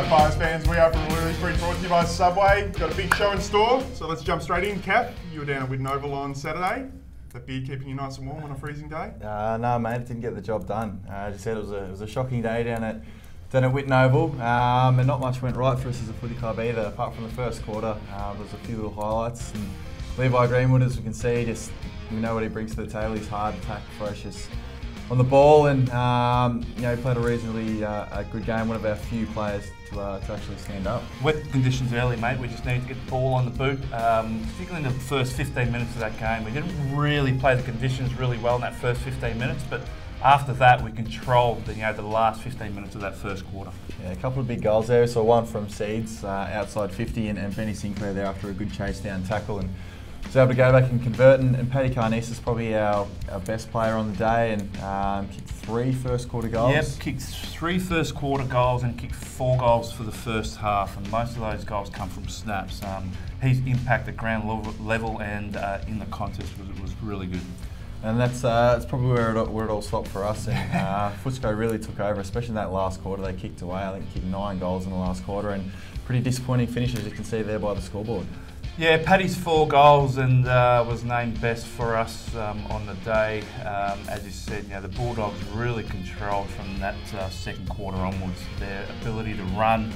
Alright, Fires fans, we are from Lulie Street, brought to you by Subway. Got a big show in store, so let's jump straight in. Caff, you were down at Witten Oval on Saturday. That beer keeping you nice and warm on a freezing day? No, mate, it didn't get the job done. As you said, it was a shocking day down at Witten Oval, and not much went right for us as a footy club either, apart from the first quarter. There was a few little highlights, and Levi Greenwood, as we can see, we know what he brings to the table. He's hard, attack, ferocious on the ball, and he played a reasonably good game. One of our few players to actually stand up. Wet conditions early, mate. We just needed to get the ball on the boot, particularly in the first 15 minutes of that game. We didn't really play the conditions really well in that first 15 minutes, but after that we controlled the last 15 minutes of that first quarter. Yeah, a couple of big goals there. So one from Seeds outside 50, and Benny Sinclair there after a good chase down tackle, and was able to go back and convert. And Paddy Carnese is probably our best player on the day, and kicked 3 first quarter goals. Yep, kicked 3 first quarter goals and kicked 4 goals for the first half, and most of those goals come from snaps. His impact at ground level and in the contest was really good. And that's probably where it all stopped for us. And Footscray really took over, especially in that last quarter. They kicked away. I think kicked 9 goals in the last quarter, and pretty disappointing finish, as you can see there by the scoreboard. Yeah, Paddy's 4 goals and was named best for us on the day. As you said, the Bulldogs really controlled from that second quarter onwards. Their ability to run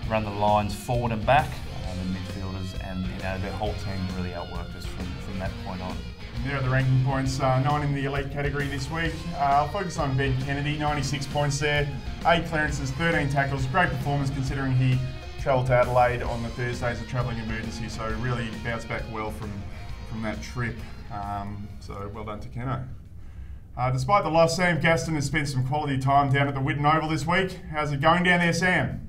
the lines forward and back, the midfielders, and their whole team really outworked us from that point on. There are the ranking points, 9 in the elite category this week. I'll focus on Ben Kennedy, 96 points there, 8 clearances, 13 tackles. Great performance considering he travelled to Adelaide on the Thursday as a travelling emergency, so really bounced back well from that trip. So well done to Keno. Despite the loss, Sam Gaston has spent some quality time down at the Witten Oval this week. How's it going down there, Sam?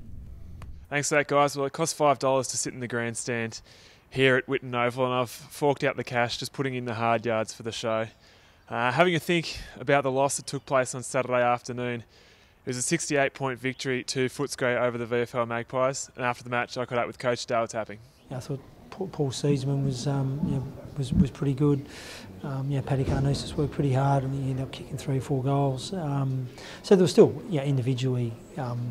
Thanks for that, guys. Well, it cost $5 to sit in the grandstand here at Witten Oval, and I've forked out the cash, just putting in the hard yards for the show. Having a think about the loss that took place on Saturday afternoon, it was a 68-point victory to Footscray over the VFL Magpies, and after the match I caught up with Coach Dale Tapping. I thought Paul Seedsman was pretty good. Paddy Carnese worked pretty hard, and he ended up kicking 3 or 4 goals. So there was still individually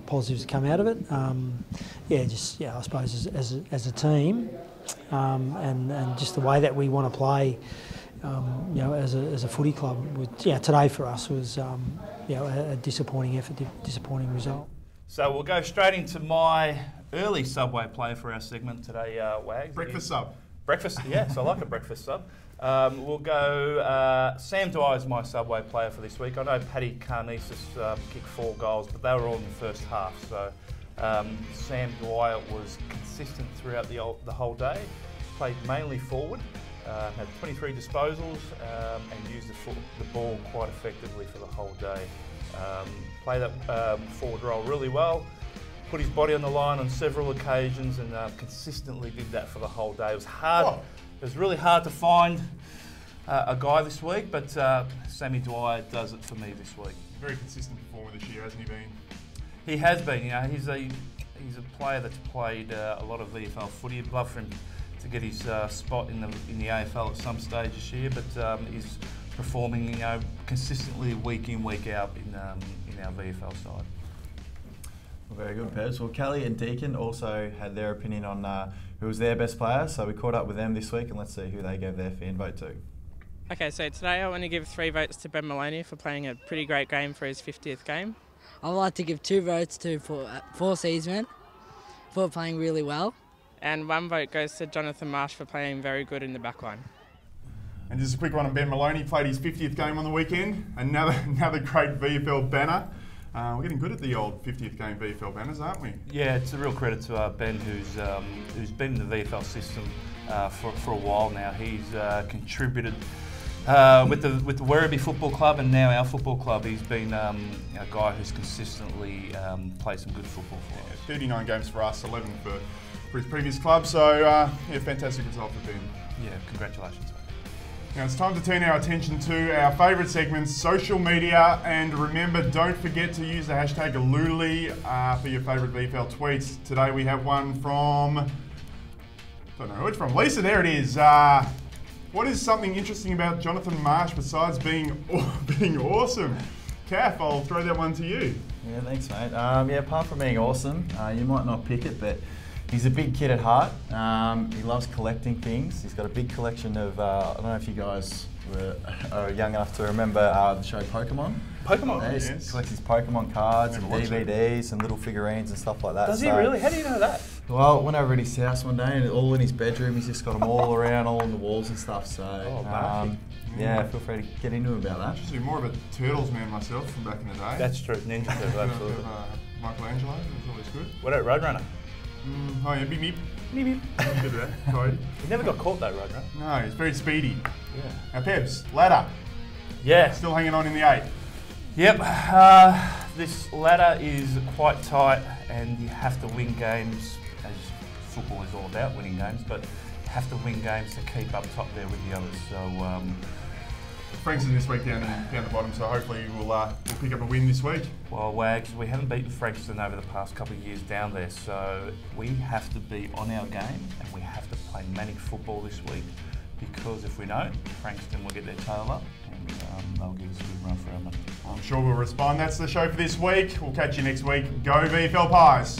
positives to come out of it. I suppose as a team, and just the way that we want to play, as a footy club. Today for us was a disappointing effort, disappointing result. So we'll go straight into my early Subway player for our segment today, Wags. Breakfast sub. Breakfast, yes, I like a breakfast sub. We'll go, Sam Dwyer is my Subway player for this week. I know Paddy Carnese kicked 4 goals, but they were all in the first half. So Sam Dwyer was consistent throughout the whole day, played mainly forward, had 23 disposals, and used the ball quite effectively for the whole day. Played that forward role really well, put his body on the line on several occasions, and consistently did that for the whole day. It was hard. Oh. It was really hard to find a guy this week, but Sammy Dwyer does it for me this week. Very consistent performer this year, hasn't he been? He has been. He's a player that's played a lot of VFL footy. I'd love for him to get his spot in the AFL at some stage this year, but he's performing consistently week in, week out in our VFL side. Well, very good, Pez. Well, Kelly and Deacon also had their opinion on who was their best player, so we caught up with them this week, and let's see who they gave their fan vote to. Okay, so today I want to give 3 votes to Ben Maloney for playing a pretty great game for his 50th game. I'd like to give 2 votes to for Seedsman for playing really well. And 1 vote goes to Jonathon Marsh for playing very good in the back line. And just a quick one on Ben Maloney, played his 50th game on the weekend. Another great VFL banner. We're getting good at the old 50th game VFL banners, aren't we? Yeah, it's a real credit to Ben, who's been in the VFL system for a while now. He's contributed with the Werribee Football Club and now our football club. He's been a guy who's consistently played some good football for us. 39 games for us, 11 for his previous club. So fantastic result for Ben. Yeah, congratulations. Now it's time to turn our attention to our favourite segments, social media, and remember, don't forget to use the hashtag Lulie for your favourite VFL tweets. Today we have one from, don't know who it's from, Lisa, there it is. What is something interesting about Jonathon Marsh besides being awesome? Caff, I'll throw that one to you. Yeah, thanks, mate. Yeah, apart from being awesome, you might not pick it, but he's a big kid at heart. He loves collecting things. He's got a big collection of, I don't know if you guys are young enough to remember the show Pokemon. Pokemon? Yeah, he Yes. collects his Pokemon cards and Never watched it. DVDs and little figurines and stuff like that. Does he really? How do you know that? Well, went over at his house one day and all in his bedroom, he's just got them all around, all on the walls and stuff. So, Marky. yeah, feel free to get into him about that. Used to be more of a Turtles man myself from back in the day. That's true. Ninja Turtle, absolutely. Michelangelo, that was always good. What about Roadrunner? Oh yeah, beep beep. Beep, beep. Good at that. Cody. He never got caught though, Roadrunner. No, he's very speedy. Yeah. Now Pebs, ladder, Yeah. still hanging on in the 8. Yep. This ladder is quite tight, and you have to win games, as football is all about, winning games. But you have to win games to keep up top there with the others. So. Frankston this week down the bottom, so hopefully we'll pick up a win this week. Well, Wags, we haven't beaten Frankston over the past couple of years down there, so we have to be on our game and we have to play manic football this week, because if we don't, Frankston will get their tail up and they'll give us a good run for our money. I'm sure we'll respond. That's the show for this week. We'll catch you next week. Go VFL Pies.